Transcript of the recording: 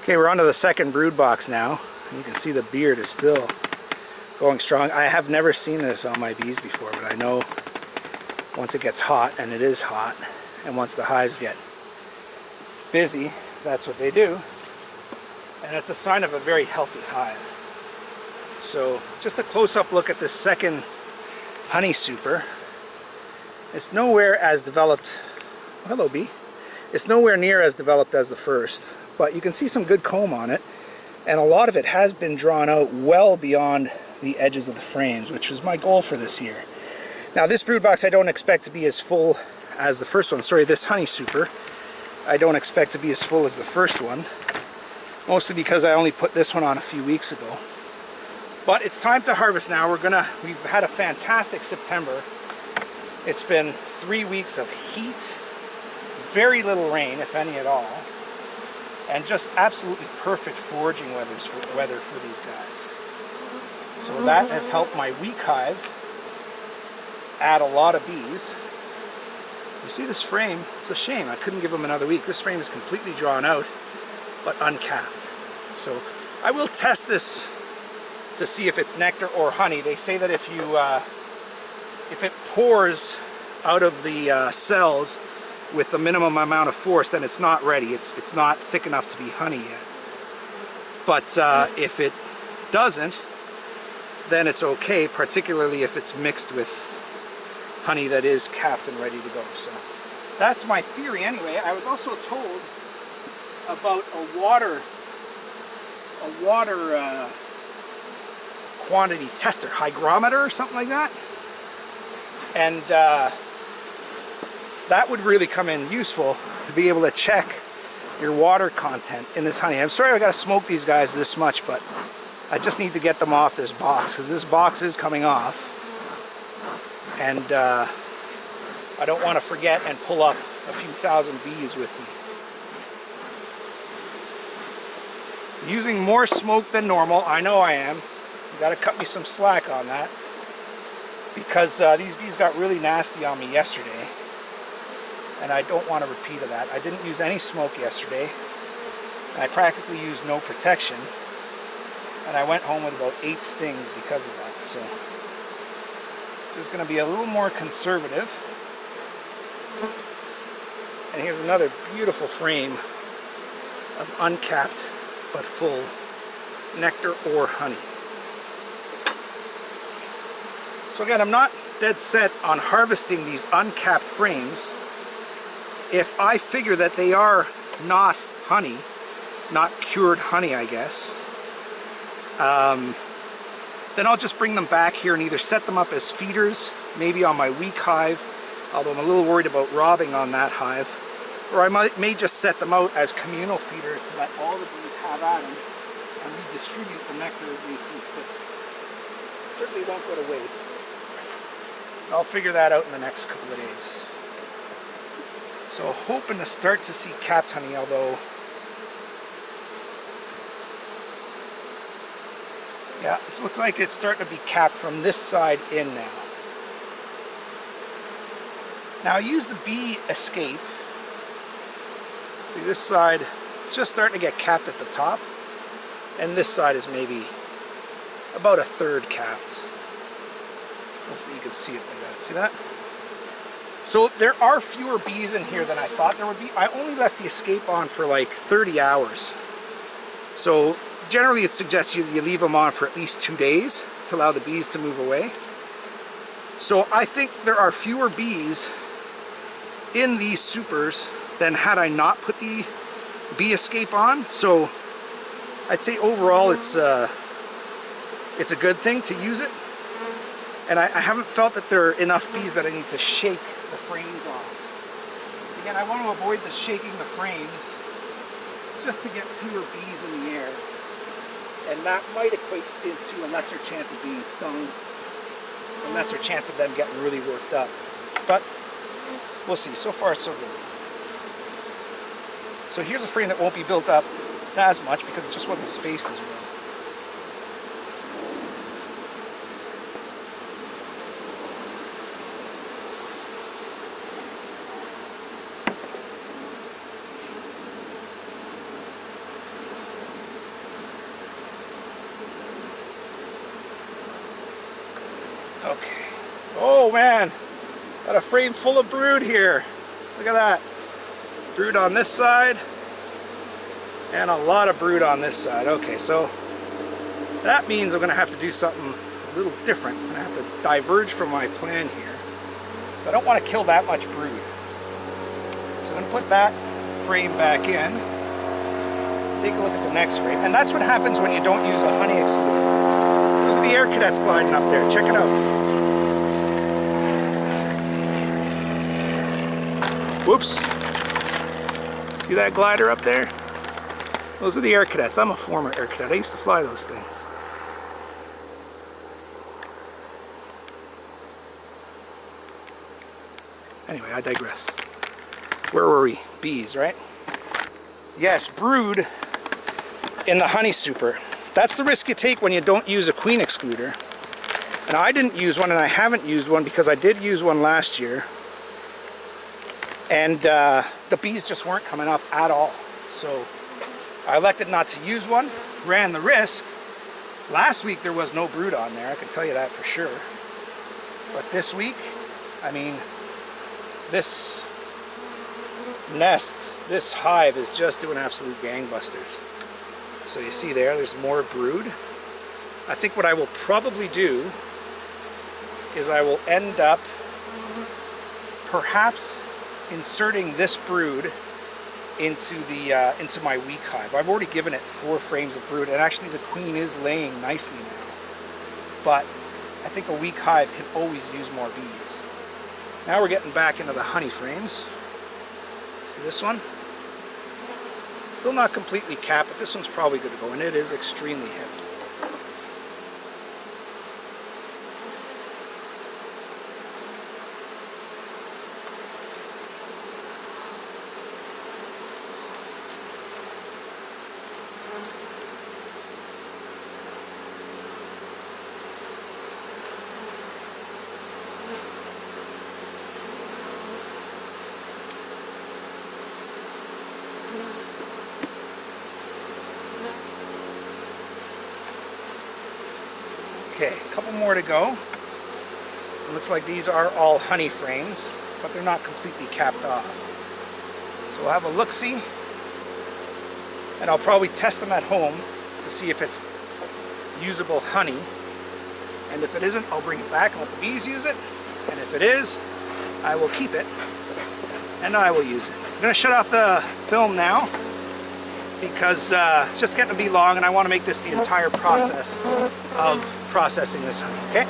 Okay, we're on to the second brood box now. You can see the beard is still going strong. I have never seen this on my bees before, but I know once it gets hot, and it is hot, and once the hives get busy, that's what they do. And it's a sign of a very healthy hive. So just a close-up look at this second honey super. It's nowhere as developed, hello bee, it's nowhere near as developed as the first, but you can see some good comb on it, and a lot of it has been drawn out well beyond the edges of the frames, which was my goal for this year. Now this brood box I don't expect to be as full as the first one. Sorry, this honey super I don't expect to be as full as the first one, mostly because I only put this one on a few weeks ago. But it's time to harvest now. We've had a fantastic September. It's been 3 weeks of heat, very little rain, if any at all, and just absolutely perfect foraging weather for these guys. So that has helped my weak hive add a lot of bees. You see this frame? It's a shame. I couldn't give them another week. This frame is completely drawn out, but uncapped. So I will test this to see if it's nectar or honey. They say that if it pours out of the cells with the minimum amount of force, then it's not ready. It's not thick enough to be honey yet. But if it doesn't, then it's okay, particularly if it's mixed with honey that is capped and ready to go. So that's my theory anyway. I was also told about a water quantity tester, hygrometer or something like that, and that would really come in useful to be able to check your water content in this honey. I'm sorry I gotta smoke these guys this much, but I just need to get them off this box, because this box is coming off, and I don't want to forget and pull up a few thousand bees with me. Using more smoke than normal, I know I am. You gotta cut me some slack on that, because these bees got really nasty on me yesterday, and I don't want a repeat of that. I didn't use any smoke yesterday, and I practically used no protection, and I went home with about 8 stings because of that. So this is going to be a little more conservative. And here's another beautiful frame of uncapped but full nectar or honey. So again, I'm not dead set on harvesting these uncapped frames if I figure that they are not honey, not cured honey, I guess. Then I'll just bring them back here and either set them up as feeders, maybe on my weak hive, although I'm a little worried about robbing on that hive, or I may just set them out as communal feeders to let all the bees have at them and redistribute the nectar as they see fit. Certainly won't go to waste. I'll figure that out in the next couple of days. So hoping to start to see capped honey, although yeah, it looks like it's starting to be capped from this side in now. Now I use the bee escape. See, this side is just starting to get capped at the top, and this side is maybe about a third capped. Hopefully you can see it like that. See that? So there are fewer bees in here than I thought there would be. I only left the escape on for like 30 hours. So generally it suggests you leave them on for at least 2 days to allow the bees to move away. So I think there are fewer bees in these supers than had I not put the bee escape on. So I'd say overall it's a good thing to use it. And I haven't felt that there are enough bees that I need to shake the frames off. Again, I want to avoid the shaking the frames just to get fewer bees in the air. And that might equate into a lesser chance of being stung, a lesser chance of them getting really worked up. But we'll see. So far, so good. So here's a frame that won't be built up as much because it just wasn't spaced as well. Okay. Oh man, got a frame full of brood here. Look at that. Brood on this side and a lot of brood on this side. Okay, so that means I'm going to have to do something a little different. I'm going to have to diverge from my plan here. I don't want to kill that much brood. So I'm going to put that frame back in. Take a look at the next frame. And that's what happens when you don't use a honey excluder. Those are the air cadets gliding up there. Check it out. Whoops. See that glider up there? Those are the air cadets. I'm a former air cadet. I used to fly those things. Anyway, I digress. Where were we? Bees, right? Yes, brood in the honey super. That's the risk you take when you don't use a queen excluder. And I didn't use one, and I haven't used one because I did use one last year. And the bees just weren't coming up at all. So I elected not to use one, ran the risk. Last week there was no brood on there, I can tell you that for sure. But this week, I mean, this nest, this hive is just doing absolute gangbusters. So you see there's more brood. I think what I will probably do is I will end up perhaps inserting this brood into my weak hive. I've already given it 4 frames of brood, and actually the queen is laying nicely now. But I think a weak hive can always use more bees. Now we're getting back into the honey frames. See this one? Still not completely capped, but this one's probably good to go, and it is extremely heavy. Okay, a couple more to go. It looks like these are all honey frames, but they're not completely capped off. So we'll have a look-see, and I'll probably test them at home to see if it's usable honey. And if it isn't, I'll bring it back and let the bees use it. And if it is, I will keep it, and I will use it. I'm going to shut off the film now, because it's just getting to be long, and I want to make this the entire process of processing this honey, okay?